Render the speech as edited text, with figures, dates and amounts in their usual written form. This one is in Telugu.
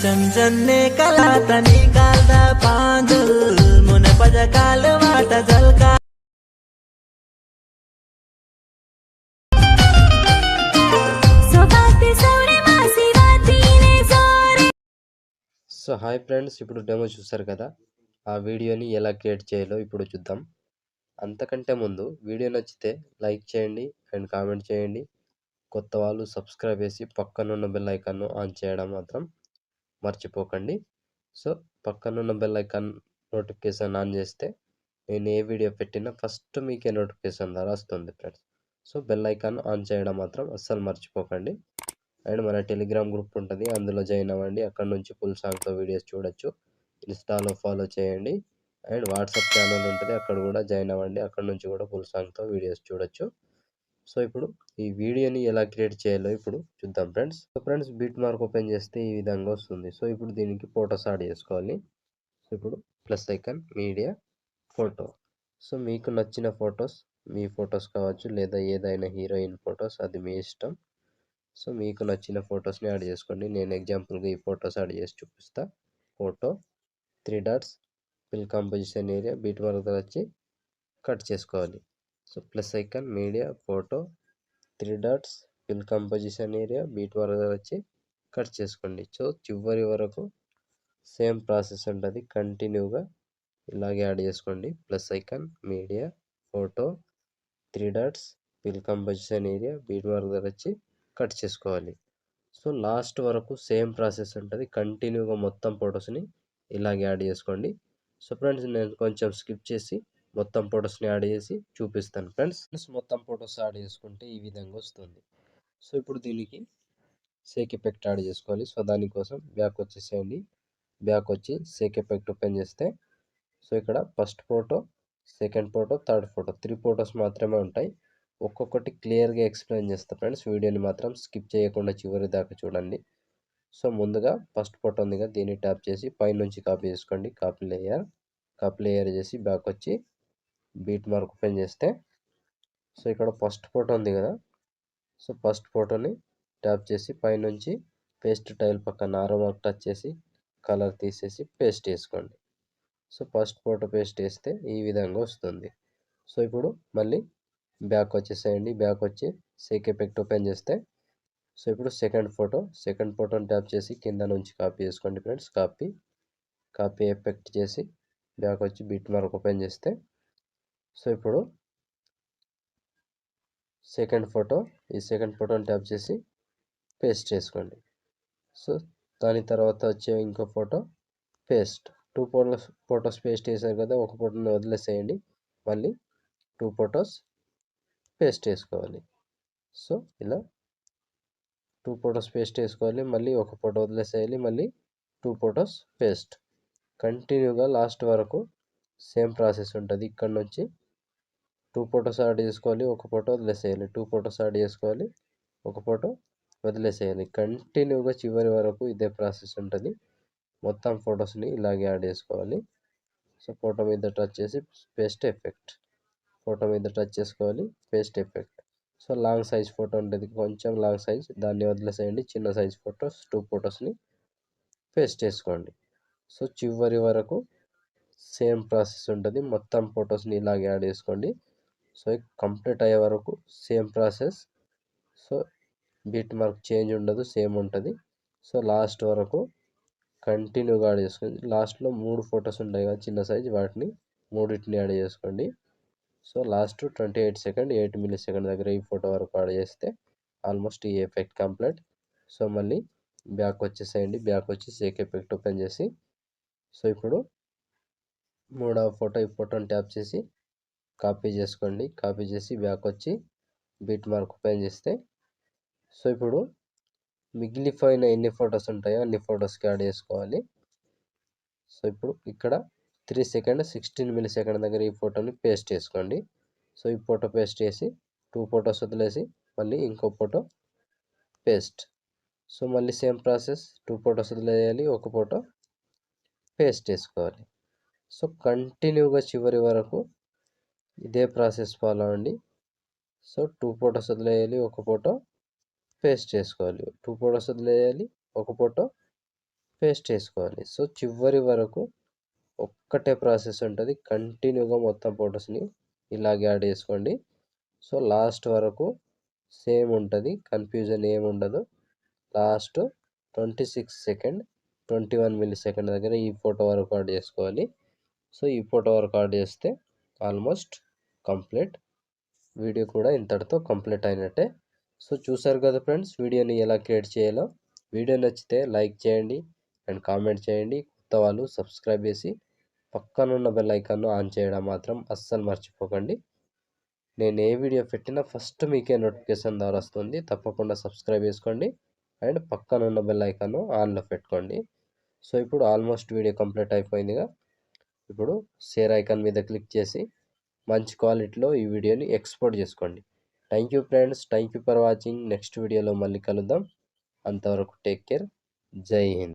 चंचन्ने कला तनी कालदा पांजुल मुने पजकाल वाट जलका సో హాయ్ ఫ్రెండ్స్, ఇప్పుడు డెమో చూసారు కదా. ఆ వీడియోని ఎలా క్రియేట్ చేయాలో ఇప్పుడు చూద్దాం. అంతకంటే ముందు వీడియో నచ్చితే లైక్ చేయండి అండ్ కామెంట్ చేయండి. కొత్త వాళ్ళు సబ్స్క్రైబ్ చేసి పక్కనున్న బెల్ ఐకాన్ను ఆన్ చేయడం మాత్రం మర్చిపోకండి. సో పక్కనున్న బెల్ ఐకాన్ నోటిఫికేషన్ ఆన్ చేస్తే నేను ఏ వీడియో పెట్టినా ఫస్ట్ మీకే నోటిఫికేషన్ ద్వారా వస్తుంది friends. So bell icon on చేయడం మాత్రం అస్సలు మర్చిపోకండి. అండ్ మన టెలిగ్రామ్ గ్రూప్ ఉంటుంది, అందులో జాయిన్ అవ్వండి. అక్కడ నుంచి ఫుల్ సాంగ్తో వీడియోస్ చూడొచ్చు. ఇన్స్టాలో ఫాలో చేయండి. అండ్ వాట్సాప్ ఛానల్ ఉంటుంది, అక్కడ కూడా జాయిన్ అవ్వండి. అక్కడ నుంచి కూడా ఫుల్ సాంగ్తో వీడియోస్ చూడొచ్చు. సో ఇప్పుడు ఈ వీడియోని ఎలా క్రియేట్ చేయాలో ఇప్పుడు చూద్దాం friends. So friends, beat mark open చేస్తే ఈ విధంగా వస్తుంది. సో ఇప్పుడు దీనికి ఫొటోస్ యాడ్ చేసుకోవాలి. సో ఇప్పుడు plus icon, media, photo. So మీకు నచ్చిన ఫొటోస్, మీ ఫొటోస్ కావచ్చు లేదా ఏదైనా హీరోయిన్ ఫొటోస్, అది మీ ఇష్టం. సో మీకు నచ్చిన ఫొటోస్ని యాడ్ చేసుకోండి. నేను ఎగ్జాంపుల్గా ఈ ఫొటోస్ యాడ్ చేసి చూపిస్తా. Photo, 3 dots, fill composition area, beat mark వచ్చి కట్ చేసుకోవాలి. So plus icon, media, photo, 3 dots, fill composition area, beat mark వచ్చి కట్ చేసుకోండి. సో చివరి వరకు సేమ్ ప్రాసెస్ ఉంటుంది, కంటిన్యూగా ఇలాగే యాడ్ చేసుకోండి. Plus icon, media, photo, 3 dots, fill composition area, beat mark వచ్చి కట్ చేసుకోవాలి. సో లాస్ట్ వరకు సేమ్ ప్రాసెస్ ఉంటుంది, కంటిన్యూగా మొత్తం ఫొటోస్ని ఇలాగే యాడ్ చేసుకోండి. సో ఫ్రెండ్స్, నేను కొంచెం స్కిప్ చేసి మొత్తం ఫొటోస్ని యాడ్ చేసి చూపిస్తాను ఫ్రెండ్స్. మొత్తం ఫొటోస్ యాడ్ చేసుకుంటే ఈ విధంగా వస్తుంది. సో ఇప్పుడు దీనికి సేక్ ఎఫెక్ట్ యాడ్ చేసుకోవాలి. సో దానికోసం బ్యాక్ వచ్చేసేయండి. బ్యాక్ వచ్చి సేక్ ఎఫెక్ట్ ఓపెన్ చేస్తే సో ఇక్కడ first photo, second photo, third photo, 3 photos మాత్రమే ఉంటాయి. ఒక్కొక్కటి క్లియర్గా ఎక్స్ప్లెయిన్ చేస్తా ఫ్రెండ్స్. వీడియోని మాత్రం స్కిప్ చేయకుండా చివరి దాకా చూడండి. సో ముందుగా ఫస్ట్ ఫోటో ఉంది కదా, దీన్ని ట్యాప్ చేసి పైనుంచి కాపీ చేసుకోండి. కాపీ లేయర్ చేసి బ్యాక్ వచ్చి బీట్ మార్క్ ఓపెన్ చేస్తే సో ఇక్కడ ఫస్ట్ ఫోటో ఉంది కదా, సో ఫస్ట్ ఫోటోని ట్యాప్ చేసి పైనుంచి పేస్ట్ టైల్ పక్కన ఆరో మార్క్ టచ్ చేసి కలర్ తీసేసి పేస్ట్ చేసుకోండి. సో ఫస్ట్ ఫోటో పేస్ట్ చేస్తే ఈ విధంగా వస్తుంది. సో ఇప్పుడు మళ్ళీ బ్యాక్ వచ్చేసేయండి. బ్యాక్ వచ్చి సేక్ ఎఫెక్ట్ ఓపెన్ చేస్తే సో ఇప్పుడు సెకండ్ ఫోటోని ట్యాప్ చేసి కింద నుంచి కాపీ చేసుకోండి ఫ్రెండ్స్. కాపీ ఎఫెక్ట్ చేసి బ్యాక్ వచ్చి బిట్ మార్క్ ఓపెన్ చేస్తే సో ఇప్పుడు ఈ సెకండ్ ఫోటోని ట్యాప్ చేసి పేస్ట్ చేసుకోండి. సో దాని తర్వాత వచ్చే ఇంకో ఫోటో పేస్ట్. 2 ఫొటోస్ పేస్ట్ చేశారు కదా, ఒక ఫోటోని వదిలేసేయండి. మళ్ళీ 2 ఫొటోస్ పేస్ట్ చేసుకోవాలి. సో ఇలా 2 ఫొటోస్ పేస్ట్ చేసుకోవాలి. మళ్ళీ ఒక ఫోటో వదిలేసేయాలి. మళ్ళీ 2 ఫొటోస్ పేస్ట్. కంటిన్యూగా లాస్ట్ వరకు సేమ్ ప్రాసెస్ ఉంటుంది. ఇక్కడ నుంచి 2 ఫొటోస్ యాడ్ చేసుకోవాలి, ఒక ఫోటో వదిలేసేయాలి. 2 ఫొటోస్ యాడ్ చేసుకోవాలి, ఒక ఫోటో వదిలేసేయాలి. కంటిన్యూగా చివరి వరకు ఇదే ప్రాసెస్ ఉంటుంది. మొత్తం ఫొటోస్ని ఇలాగే యాడ్ చేసుకోవాలి. సో ఫోటో మీద టచ్ చేసి పేస్ట్ ఎఫెక్ట్, ఫోటో మీద టచ్ చేసుకోవాలి, paste effect. So long size photo ఉంటుంది, కొంచెం లాంగ్ సైజ్, దాన్ని వదిలేసేయండి. చిన్న సైజ్ ఫొటోస్ 2 ఫొటోస్ని పేస్ట్ చేసుకోండి. సో చివరి వరకు సేమ్ ప్రాసెస్ ఉంటుంది. మొత్తం ఫొటోస్ని ఇలాగే యాడ్ చేసుకోండి. సో కంప్లీట్ అయ్యే వరకు same process. So beat mark change ఉండదు, సేమ్ ఉంటుంది. సో లాస్ట్ వరకు కంటిన్యూగా యాడ్ చేసుకోండి. లాస్ట్లో 3 ఫొటోస్ ఉంటాయి కదా చిన్న సైజ్, వాటిని మూడింటిని యాడ్ చేసుకోండి. So last 28 second 8 milli second దగ్గర ఈ ఫోటో వరకు యాడ్ చేస్తే ఆల్మోస్ట్ ఈ ఎఫెక్ట్ కంప్లీట్. సో మళ్ళీ బ్యాక్ వచ్చేసేయండి. బ్యాక్ వచ్చి సేక్ ఎఫెక్ట్ ఓపెన్ చేసి సో ఇప్పుడు మూడవ ఫోటో, ఈ ఫోటోని ట్యాప్ చేసి కాపీ చేసుకోండి. కాపీ చేసి బ్యాక్ వచ్చి బీట్ మార్క్ ఓపెన్ చేస్తే సో ఇప్పుడు మిగిలిపోయిన ఎన్ని ఫొటోస్ ఉంటాయో అన్ని ఫొటోస్కి యాడ్ చేసుకోవాలి. సో ఇప్పుడు ఇక్కడ 3 సెకండ్ 16 మిల్లీ సెకండ్ దగ్గర ఈ ఫోటోని పేస్ట్ చేసుకోండి. సో ఈ ఫోటో పేస్ట్ చేసి 2 ఫొటోస్ వదిలేసి మళ్ళీ ఇంకో ఫోటో పేస్ట్. సో మళ్ళీ సేమ్ ప్రాసెస్, 2 ఫొటోస్ వదిలేయాలి, ఒక ఫోటో పేస్ట్ చేసుకోవాలి. సో కంటిన్యూగా చివరి వరకు ఇదే ప్రాసెస్ ఫాలో అవ్వండి. సో 2 ఫోటోస్ వదిలేయాలి, ఒక ఫోటో పేస్ట్ చేసుకోవాలి. 2 ఫోటోస్ వదిలేయాలి, ఒక ఫోటో పేస్ట్ చేసుకోవాలి. సో చివరి వరకు ఒక్కటే ప్రాసెస్ ఉంటుంది. కంటిన్యూగా మొత్తం ఫొటోస్ని ఇలాగే యాడ్ చేసుకోండి. సో లాస్ట్ వరకు సేమ్ ఉంటుంది, కన్ఫ్యూజన్ ఏమి ఉండదు. లాస్ట్ 26 సెకండ్ 21 మిల్లీ సెకండ్ దగ్గర ఈ ఫోటో వరకు యాడ్ చేసుకోవాలి. సో ఈ ఫోటో వరకు యాడ్ చేస్తే ఆల్మోస్ట్ కంప్లీట్. వీడియో కూడా ఇంతటితో కంప్లీట్ అయినట్టే. సో చూసారు కదా ఫ్రెండ్స్, వీడియోని ఎలా క్రియేట్ చేయాలో. వీడియో నచ్చితే లైక్ చేయండి అండ్ కామెంట్ చేయండి. కొత్త వాళ్ళు సబ్స్క్రైబ్ చేసి పక్కనున్న బెల్ ఐకాన్ను ఆన్ చేయడం మాత్రం అస్సలు మర్చిపోకండి. నేను ఏ వీడియో పెట్టినా ఫస్ట్ మీకే నోటిఫికేషన్ ద్వారా వస్తుంది. తప్పకుండా సబ్స్క్రైబ్ చేసుకోండి అండ్ పక్కనున్న బెల్ ఐకాన్ను ఆన్లో పెట్టుకోండి. సో ఇప్పుడు ఆల్మోస్ట్ వీడియో కంప్లీట్ అయిపోయిందిగా. ఇప్పుడు షేర్ ఐకాన్ మీద క్లిక్ చేసి మంచి క్వాలిటీలో ఈ వీడియోని ఎక్స్పోర్ట్ చేసుకోండి. Thank you friends, thank you for watching. Next వీడియోలో మళ్ళీ కలుద్దాం. అంతవరకు టేక్ కేర్. జై హింద్.